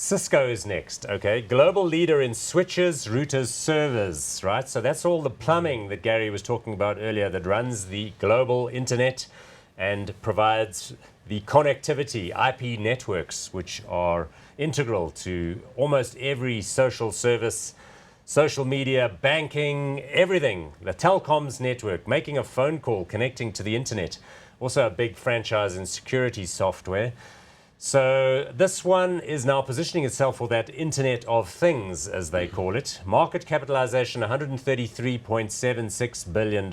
Cisco is next, okay? Global leader in switches, routers, servers, right? So that's all the plumbing that Gary was talking about earlier that runs the global internet and provides the connectivity, IP networks, which are integral to almost every social service, social media, banking, everything. The telecoms network, making a phone call, connecting to the internet. Also a big franchise in security software. So this one is now positioning itself for that Internet of Things, as they call it. Market capitalization, $133.76 billion.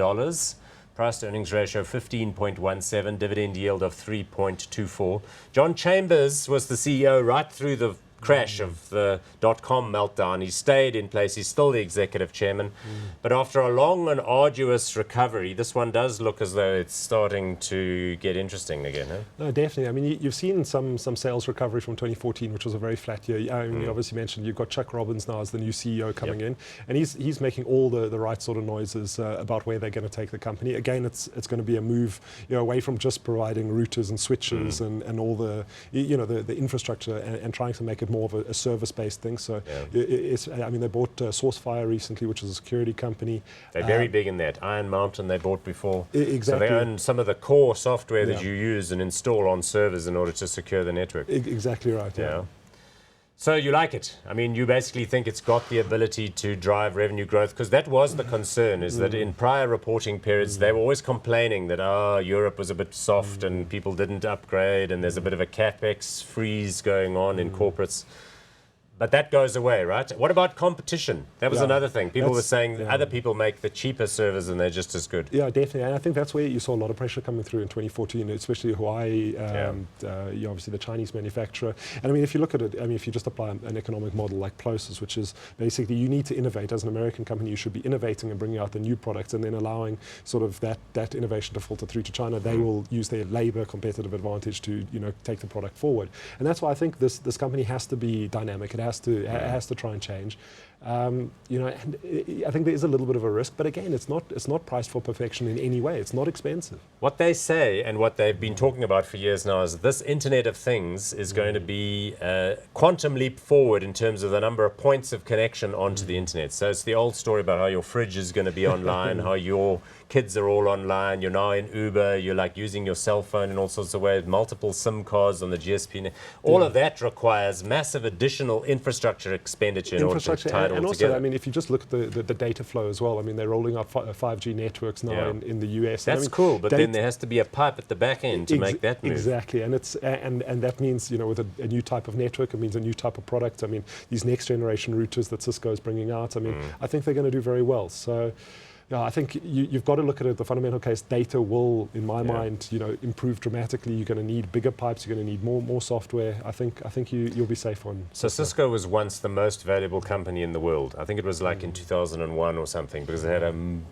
Price to earnings ratio, 15.17. Dividend yield of 3.24. John Chambers was the CEO right through the crash of the dot-com meltdown. He stayed in place. He's still the executive chairman. But after a long and arduous recovery, this one does look as though it's starting to get interesting again. Huh? No, definitely. I mean, you've seen some sales recovery from 2014, which was a very flat year. I mean, you obviously mentioned you've got Chuck Robbins now as the new CEO coming in, and he's making all the right sort of noises about where they're going to take the company. Again, it's going to be a move away from just providing routers and switches and all the the infrastructure and trying to make it more of a service-based thing. So I mean, they bought SourceFire recently, which is a security company. They're very big in that. Iron Mountain they bought before. Exactly. So they own some of the core software that you use and install on servers in order to secure the network. Exactly right. Yeah. So you like it? I mean, you basically think it's got the ability to drive revenue growth, because that was the concern, is that in prior reporting periods, they were always complaining that, Europe was a bit soft and people didn't upgrade and there's a bit of a CapEx freeze going on in corporates. But that goes away, right? What about competition? That was another thing. People were saying other people make the cheaper servers and they're just as good. Yeah, definitely. And I think that's where you saw a lot of pressure coming through in 2014, especially Huawei, obviously the Chinese manufacturer. And I mean, if you look at it, I mean, if you just apply an economic model like Plosys, which is basically you need to innovate. As an American company, you should be innovating and bringing out the new products and then allowing sort of that innovation to filter through to China. They will use their labor competitive advantage to, take the product forward. And that's why I think this company has to be dynamic. It has to try and change. And I think there is a little bit of a risk, but again, it's not priced for perfection in any way. It's not expensive. What they say and what they've been talking about for years now is this Internet of Things is going to be a quantum leap forward in terms of the number of points of connection onto the internet. So it's the old story about how your fridge is going to be online, how your kids are all online, you're now in Uber, you're like using your cell phone in all sorts of ways, multiple SIM cards on the GSP. All of that requires massive additional infrastructure expenditure in order to tie it all also, together. I mean, if you just look at the data flow as well, I mean, they're rolling out 5G networks now in the US. That's cool, but then there has to be a pipe at the back end to make that move. Exactly, and that means, with a new type of network, it means a new type of product. I mean, these next generation routers that Cisco is bringing out, I mean, I think they're going to do very well. So, I think you've got to look at it. The fundamental case, data will, in my mind, improve dramatically. You're going to need bigger pipes. You're going to need more software. I think you'll be safe on. So Cisco was once the most valuable company in the world. I think it was like in 2001 or something, because it had an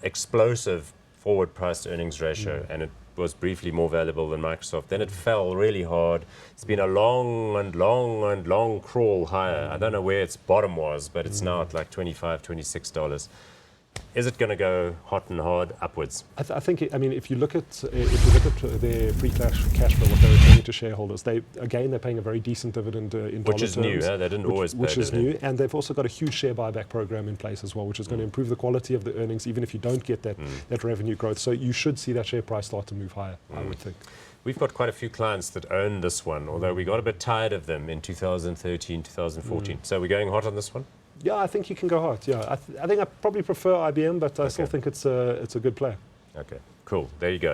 explosive forward price to earnings ratio, and it was briefly more valuable than Microsoft. Then it fell really hard. It's been a long crawl higher. I don't know where its bottom was, but it's now at like $25, $26. Is it going to go hot and hard upwards? I think. If you look at their free cash flow, what they're returning to shareholders, they're paying a very decent dividend in dollar terms. Which is new. They didn't always pay Which is dividend. new, and they've also got a huge share buyback program in place as well, which is going to improve the quality of the earnings, even if you don't get that revenue growth. So you should see that share price start to move higher. I would think. We've got quite a few clients that own this one, although we got a bit tired of them in 2013, 2014. So we're going hot on this one? Yeah, I think you can go hard. Yeah, I think I probably prefer IBM, but I still think it's a good play. Okay, cool. There you go.